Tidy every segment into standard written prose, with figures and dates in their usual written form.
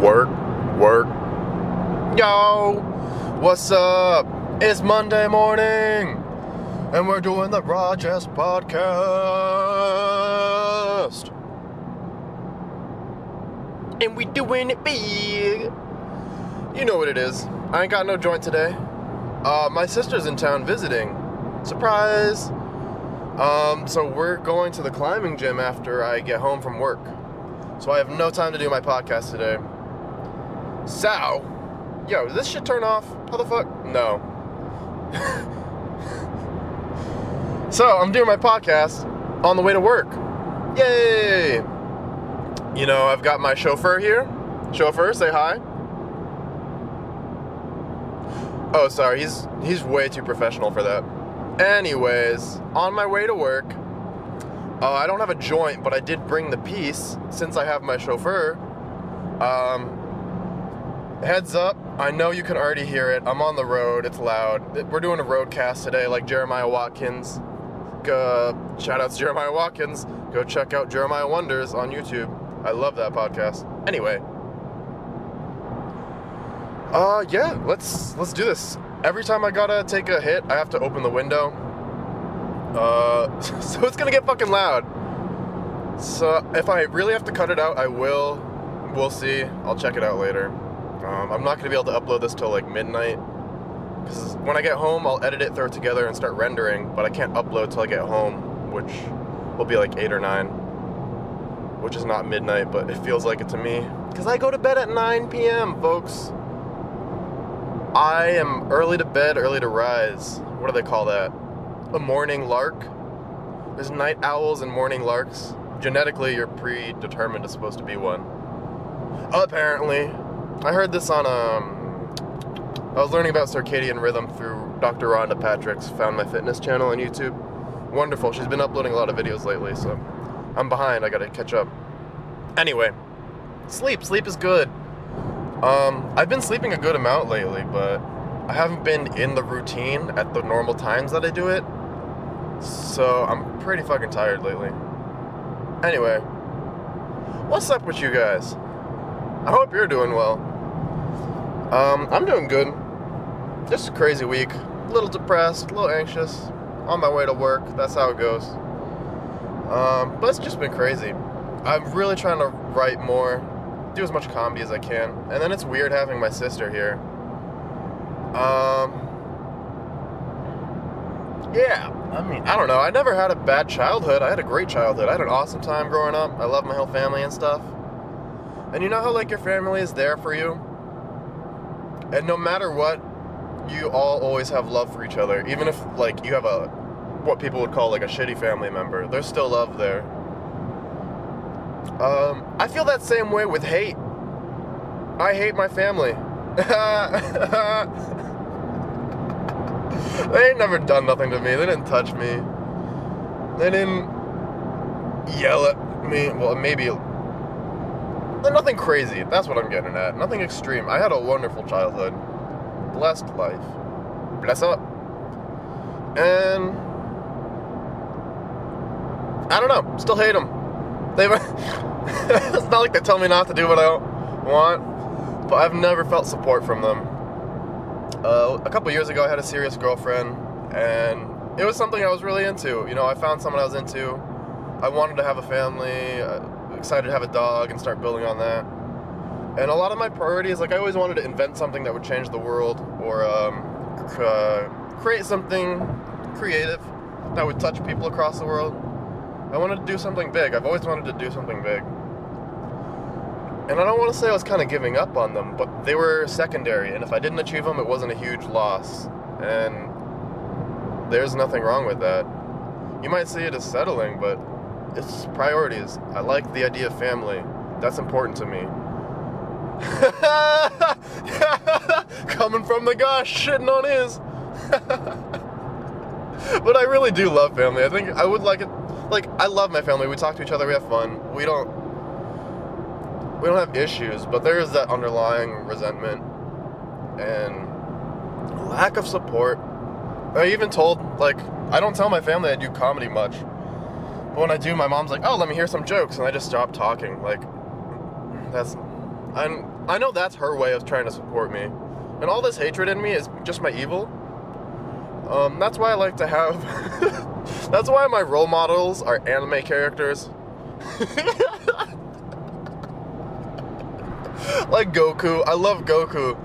Work. Yo, what's up? It's Monday morning, and we're doing the Jest Podcast. And we doing it big. You know what it is. I ain't got no joint today. My sister's in town visiting. Surprise! So we're going to the climbing gym after I get home from work. So I have no time to do my podcast today. So, yo, did this shit turn off? How the fuck? No. So, I'm doing my podcast on the way to work. Yay! You know, I've got my chauffeur here. Chauffeur, say hi. Oh, sorry, he's way too professional for that. Anyways, on my way to work, I don't have a joint, but I did bring the piece since I have my chauffeur. Heads up, I know you can already hear it. I'm on the road, it's loud. We're doing a roadcast today like Jeremiah Watkins. Shout out to Jeremiah Watkins. Go check out Jeremiah Wonders on YouTube. I love that podcast. Anyway. Yeah, let's do this. Every time I gotta take a hit, I have to open the window. So it's gonna get fucking loud. So if I really have to cut it out, I will. We'll see. I'll check it out later. I'm not gonna be able to upload this till like midnight. Because when I get home, I'll edit it, throw it together, and start rendering. But I can't upload till I get home, which will be like 8 or 9. Which is not midnight, but it feels like it to me. Because I go to bed at 9 p.m., folks. I am early to bed, early to rise. What do they call that? A morning lark? There's night owls and morning larks. Genetically, you're predetermined as supposed to be one. Apparently. I heard this on, I was learning about circadian rhythm through Dr. Rhonda Patrick's Found My Fitness channel on YouTube. Wonderful. She's been uploading a lot of videos lately, so I'm behind. I gotta catch up. Anyway, sleep. Sleep is good. I've been sleeping a good amount lately, but I haven't been in the routine at the normal times that I do it. So I'm pretty fucking tired lately. Anyway, what's up with you guys? I hope you're doing well. I'm doing good. Just a crazy week. A little depressed, a little anxious. On my way to work. That's how it goes. But it's just been crazy. I'm really trying to write more. Do as much comedy as I can. And then it's weird having my sister here. Yeah. I mean, I don't know. I never had a bad childhood. I had a great childhood. I had an awesome time growing up. I love my whole family and stuff. And you know how, like, your family is there for you? And no matter what, you all always have love for each other. Even if, like, you have what people would call, like, a shitty family member. There's still love there. I feel that same way with hate. I hate my family. They ain't never done nothing to me. They didn't touch me. They didn't yell at me. Well, maybe... Nothing crazy. That's what I'm getting at. Nothing extreme. I had a wonderful childhood. Blessed life. Bless up. And... I don't know. Still hate them. It's not like they tell me not to do what I want. But I've never felt support from them. A couple years ago, I had a serious girlfriend. And it was something I was really into. You know, I found someone I was into. I wanted to have a family. Excited to have a dog and start building on that. And a lot of my priorities, like I always wanted to invent something that would change the world or create something creative that would touch people across the world. I wanted to do something big. I've always wanted to do something big. And I don't want to say I was kind of giving up on them, but they were secondary, and if I didn't achieve them, it wasn't a huge loss. And there's nothing wrong with that. You might see it as settling, but it's priorities. I like the idea of family. That's important to me. Coming from the guy shitting on his. But I really do love family. I think I would like it. Like, I love my family. We talk to each other. We have fun. We don't have issues, but there is that underlying resentment and lack of support. I even told, like, I don't tell my family I do comedy much. But when I do, my mom's like, oh, let me hear some jokes. And I just stop talking. Like, And I know that's her way of trying to support me. And all this hatred in me is just my evil. That's why I like to have... That's why my role models are anime characters. Like Goku. I love Goku.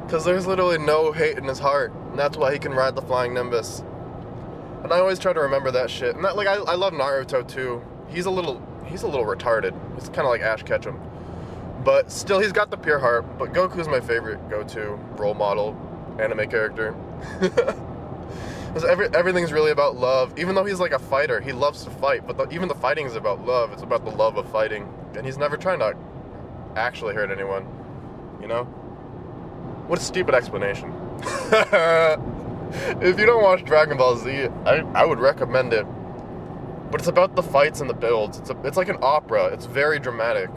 Because there's literally no hate in his heart. And that's why he can ride the flying Nimbus. And I always try to remember that shit. And that, like, I love Naruto too. He's a little retarded. He's kind of like Ash Ketchum. But still, he's got the pure heart. But Goku's my favorite go-to role model anime character. Because everything's really about love. Even though he's like a fighter, he loves to fight. But even the fighting is about love. It's about the love of fighting. And he's never trying to actually hurt anyone. You know? What a stupid explanation. If you don't watch Dragon Ball Z, I would recommend it. But it's about the fights and the builds. It's like an opera. It's very dramatic.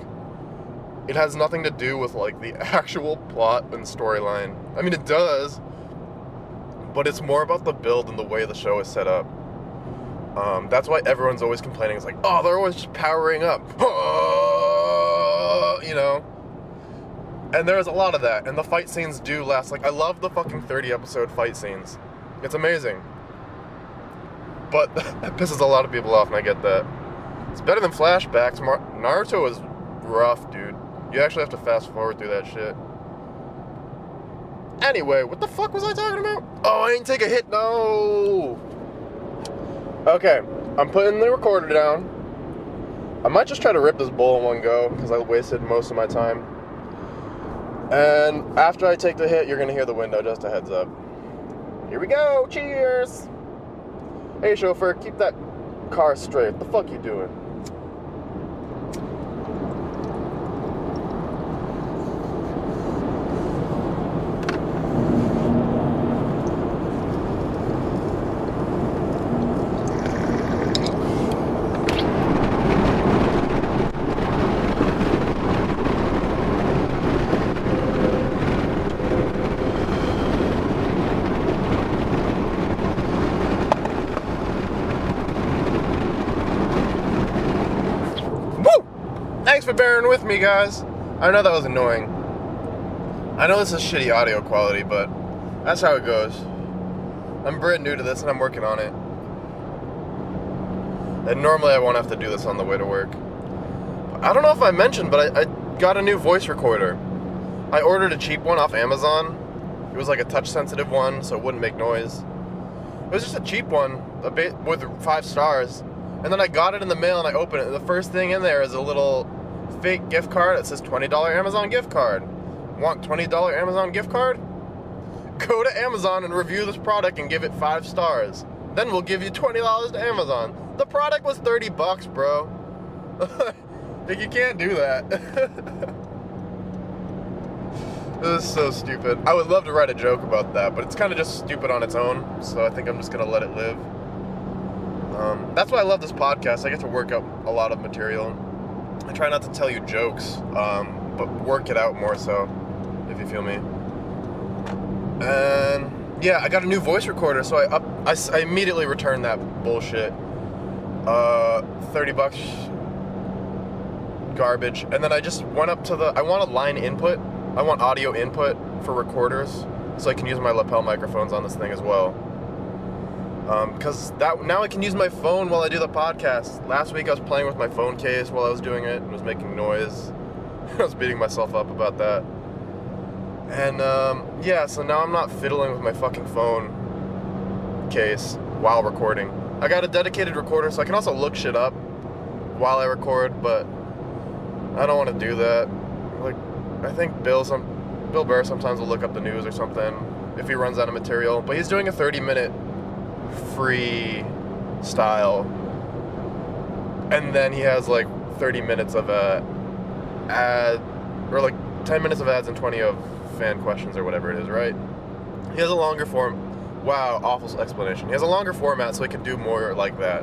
It has nothing to do with like the actual plot and storyline. I mean, it does, but it's more about the build and the way the show is set up. That's why everyone's always complaining. It's like, oh, they're always just powering up. You know? And there's a lot of that. And the fight scenes do last. Like, I love the fucking 30-episode fight scenes. It's amazing. But that pisses a lot of people off, and I get that. It's better than flashbacks. Naruto is rough, dude. You actually have to fast forward through that shit. Anyway, what the fuck was I talking about? Oh, I didn't take a hit. No. Okay, I'm putting the recorder down. I might just try to rip this bowl in one go, because I wasted most of my time. And after I take the hit, you're going to hear the window, just a heads up. Here we go. Cheers. Hey, chauffeur, keep that car straight. What the fuck you doing? Thanks for bearing with me, guys. I know that was annoying. I know this is shitty audio quality, but that's how it goes. I'm brand new to this and I'm working on it. And normally I won't have to do this on the way to work. I don't know if I mentioned, but I got a new voice recorder. I ordered a cheap one off Amazon. It was like a touch-sensitive one, so it wouldn't make noise. It was just a cheap one with 5 stars. And then I got it in the mail and I opened it. And the first thing in there is a little fake gift card that says $20 Amazon gift card. Want $20 Amazon gift card? Go to Amazon and review this product and give it 5 stars. Then we'll give you $20 to Amazon. The product was $30, bro. Like, you can't do that. This is so stupid. I would love to write a joke about that, but it's kind of just stupid on its own, so I think I'm just gonna let it live. That's why I love this podcast. I get to work up a lot of material. I try not to tell you jokes, but work it out more so, if you feel me. And yeah, I got a new voice recorder, so I immediately returned that bullshit. $30 garbage. And then I just went up to I want a line input. I want audio input for recorders, so I can use my lapel microphones on this thing as well. Because now I can use my phone while I do the podcast. Last week I was playing with my phone case while I was doing it and was making noise. I was beating myself up about that. And yeah, so now I'm not fiddling with my fucking phone case while recording. I got a dedicated recorder, so I can also look shit up while I record, but I don't want to do that. Like, I think Bill Burr sometimes will look up the news or something if he runs out of material, but he's doing a 30-minute free style, and then he has like 30 minutes of ad, or like 10 minutes of ads and 20 of fan questions or whatever it is, right? He has a longer form. Wow, awful explanation. He has a longer format, so he can do more like that.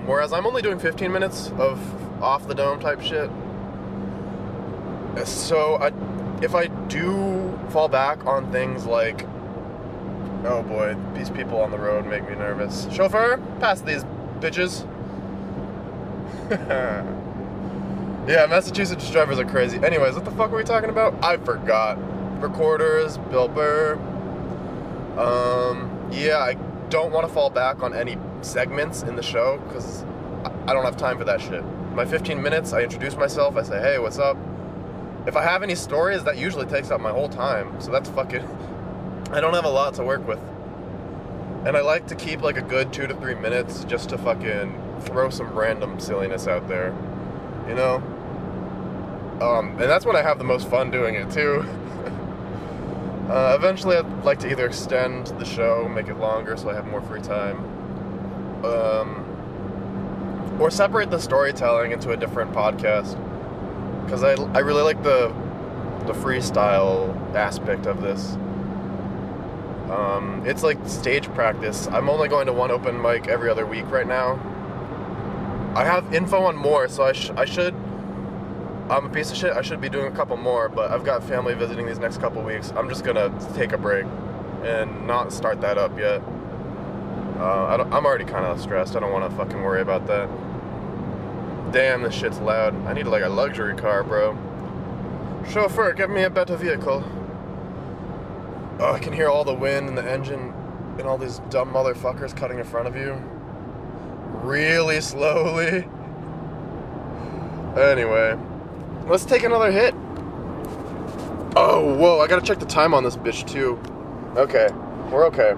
Whereas I'm only doing 15 minutes of off the dome type shit. So if I do fall back on things like, oh boy, these people on the road make me nervous. Chauffeur, pass these bitches. Yeah, Massachusetts drivers are crazy. Anyways, what the fuck were we talking about? I forgot. Recorders, Bill Burr. Yeah, I don't want to fall back on any segments in the show because I don't have time for that shit. My 15 minutes, I introduce myself, I say, hey, what's up? If I have any stories, that usually takes up my whole time. So that's fucking... I don't have a lot to work with. And I like to keep like a good 2 to 3 minutes just to fucking throw some random silliness out there. You know? And that's when I have the most fun doing it too. Eventually I'd like to either extend the show, make it longer so I have more free time. Or separate the storytelling into a different podcast. Because I really like the freestyle aspect of this. It's like stage practice. I'm only going to one open mic every other week right now. I have info on more, so I should... I'm a piece of shit. I should be doing a couple more, but I've got family visiting these next couple weeks. I'm just gonna take a break and not start that up yet. I'm already kind of stressed. I don't want to fucking worry about that. Damn, this shit's loud. I need like a luxury car, bro. Chauffeur, get me a better vehicle. Oh, I can hear all the wind and the engine and all these dumb motherfuckers cutting in front of you. Really slowly. Anyway. Let's take another hit. Oh, whoa, I gotta check the time on this bitch too. Okay, we're okay.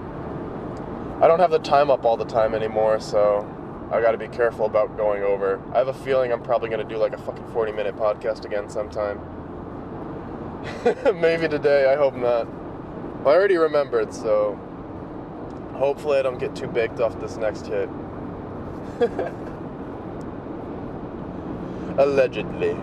I don't have the time up all the time anymore, so I gotta be careful about going over. I have a feeling I'm probably gonna do like a fucking 40-minute podcast again sometime. Maybe today, I hope not. I already remembered, so hopefully I don't get too baked off this next hit. Allegedly.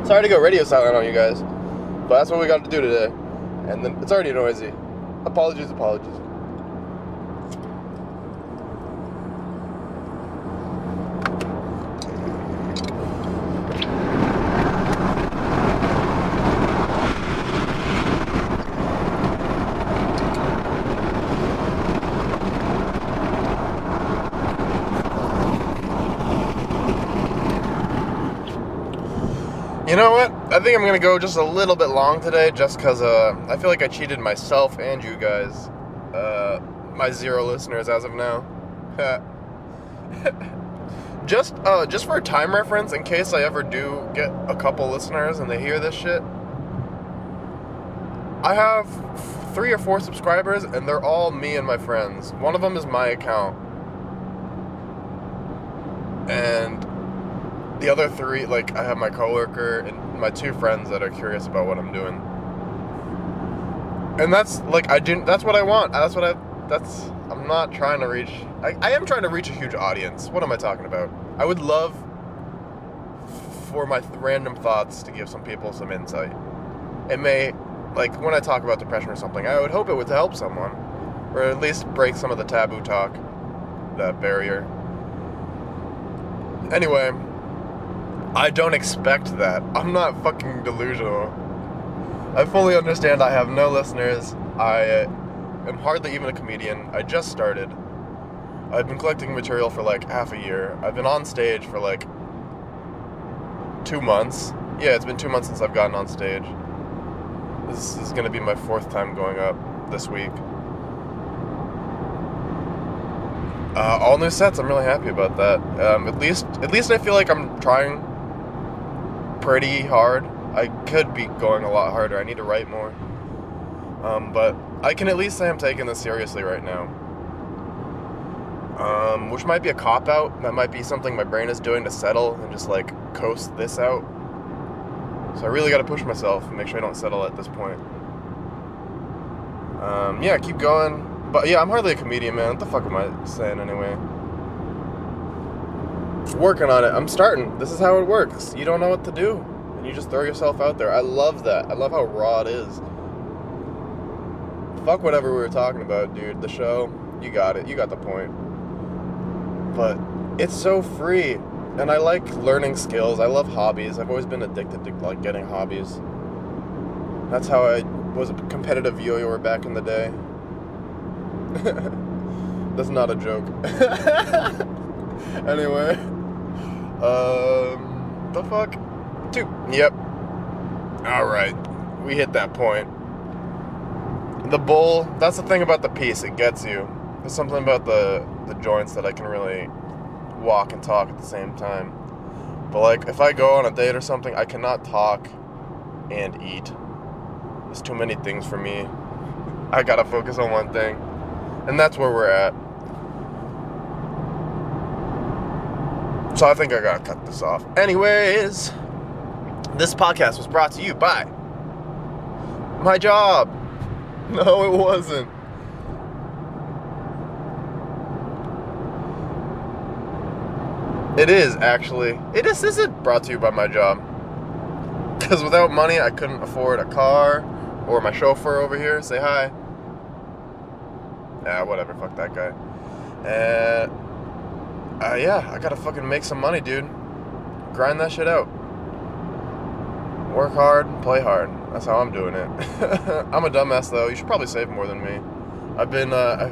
Sorry to go radio silent on you guys, but that's what we got to do today. And then it's already noisy. Apologies. You know what? I think I'm going to go just a little bit long today just because I feel like I cheated myself and you guys. My 0 listeners as of now. Just for a time reference, in case I ever do get a couple listeners and they hear this shit. I have 3 or 4 subscribers and they're all me and my friends. One of them is my account. And the other 3, like, I have my coworker and my 2 friends that are curious about what I'm doing. And that's, like, that's what I want. I'm not trying to reach, I am trying to reach a huge audience. What am I talking about? I would love for my random thoughts to give some people some insight. It may, like, when I talk about depression or something, I would hope it would help someone. Or at least break some of the taboo talk, that barrier. Anyway, I don't expect that. I'm not fucking delusional. I fully understand I have no listeners. I am hardly even a comedian. I just started. I've been collecting material for like half a year. I've been on stage for like 2 months. Yeah, it's been 2 months since I've gotten on stage. This is going to be my 4th time going up this week. All new sets. I'm really happy about that. At least I feel like I'm trying pretty hard. I could be going a lot harder. I need to write more. But I can at least say I'm taking this seriously right now. Which might be a cop-out. That might be something my brain is doing to settle and just, like, coast this out. So I really gotta push myself and make sure I don't settle at this point. Yeah, keep going. But yeah, I'm hardly a comedian, man. What the fuck am I saying anyway? Working on it. I'm starting. This is how it works. You don't know what to do. and you just throw yourself out there. I love that. I love how raw it is. Fuck whatever we were talking about, dude. The show, you got it. You got the point. But it's so free, and I like learning skills. I love hobbies. I've always been addicted to like getting hobbies. That's how I was a competitive yo-yoer back in the day. That's not a joke. Anyway, the fuck? 2. Yep. All right, we hit that point. The bowl, that's the thing about the piece, it gets you. There's something about the joints that I can really walk and talk at the same time. But like, if I go on a date or something, I cannot talk and eat. There's too many things for me. I gotta focus on one thing. And that's where we're at. So I think I gotta cut this off. Anyways, this podcast was brought to you by my job. No, it wasn't. It is, actually. This isn't brought to you by my job. Because without money, I couldn't afford a car or my chauffeur over here. Say hi. Yeah, whatever. Fuck that guy. Yeah, I gotta fucking make some money, dude. Grind that shit out. Work hard, play hard. That's how I'm doing it. I'm a dumbass, though. You should probably save more than me. I've been, I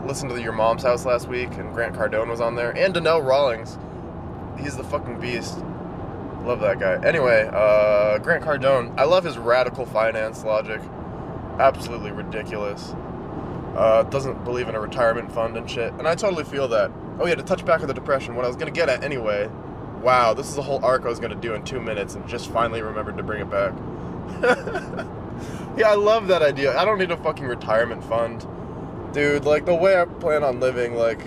listened to Your Mom's House last week, and Grant Cardone was on there. And Donnell Rawlings. He's the fucking beast. Love that guy. Anyway, Grant Cardone, I love his radical finance logic. Absolutely ridiculous. Doesn't believe in a retirement fund and shit. And I totally feel that. Oh yeah, to touch back on the depression, what I was going to get at anyway. Wow, this is a whole arc I was going to do in 2 minutes and just finally remembered to bring it back. Yeah, I love that idea. I don't need a fucking retirement fund. Dude, like, the way I plan on living, like,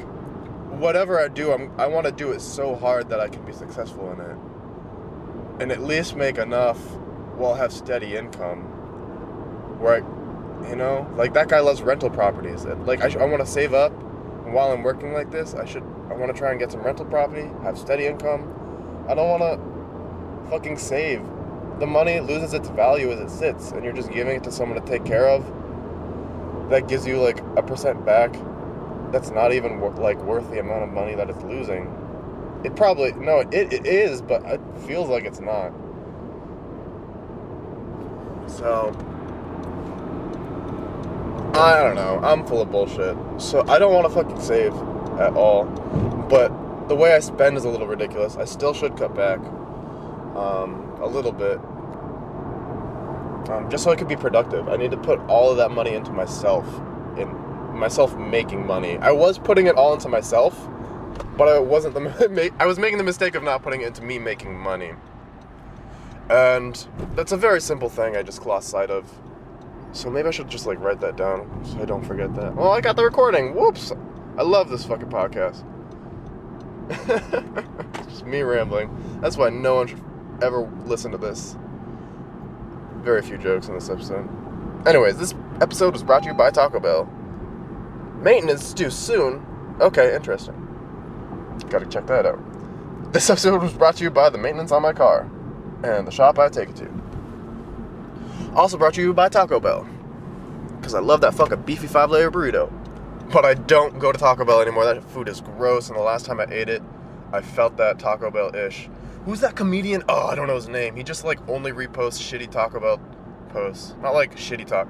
whatever I do, I want to do it so hard that I can be successful in it. And at least make enough while I have steady income. Where I, you know, like, that guy loves rental properties. Like, I want to save up. And while I'm working like this, I want to try and get some rental property, have steady income. I don't want to fucking save. The money loses its value as it sits, and you're just giving it to someone to take care of. That gives you like 1% back. That's not even worth the amount of money that it's losing. It probably, no, it is, but it feels like it's not. So, I don't know. I'm full of bullshit. So I don't want to fucking save at all. But the way I spend is a little ridiculous. I still should cut back a little bit. Just so I could be productive. I need to put all of that money into myself. In myself making money. I was putting it all into myself, but I was making the mistake of not putting it into me making money. And that's a very simple thing I just lost sight of. So maybe I should just like write that down so I don't forget that. Well, I got the recording. Whoops. I love this fucking podcast. It's just me rambling. That's why no one should ever listen to this. Very few jokes in this episode. Anyways, this episode was brought to you by Taco Bell. Maintenance due soon. Okay, interesting. Gotta check that out. This episode was brought to you by the maintenance on my car and the shop I take it to. Also brought to you by Taco Bell, because I love that fucking beefy 5-layer burrito. But I don't go to Taco Bell anymore. That food is gross, and the last time I ate it, I felt that Taco Bell-ish. Who's that comedian? Oh, I don't know his name. He just like only reposts shitty Taco Bell posts. Not like shitty talk.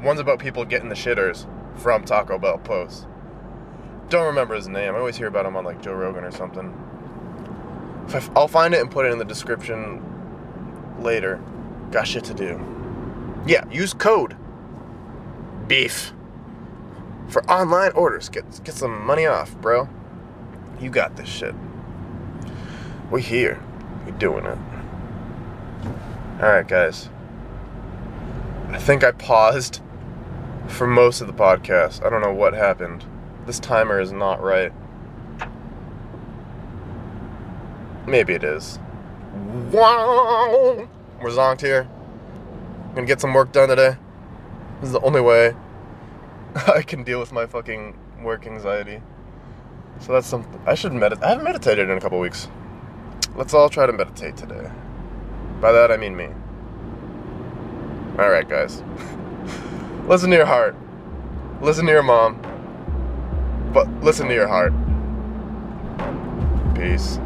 Ones about people getting the shitters from Taco Bell posts. Don't remember his name. I always hear about him on like Joe Rogan or something. I'll find it and put it in the description later. Got shit to do. Yeah, use code BEEF for online orders. Get some money off, bro. You got this shit. We here. We doing it. Alright, guys. I think I paused for most of the podcast. I don't know what happened. This timer is not right. Maybe it is. Wow! We're zonked here. I'm gonna get some work done today. This is the only way I can deal with my fucking work anxiety. So that's something. I should meditate. I haven't meditated in a couple weeks. Let's all try to meditate today. By that, I mean me. Alright, guys. Listen to your heart. Listen to your mom. But listen to your heart. Peace.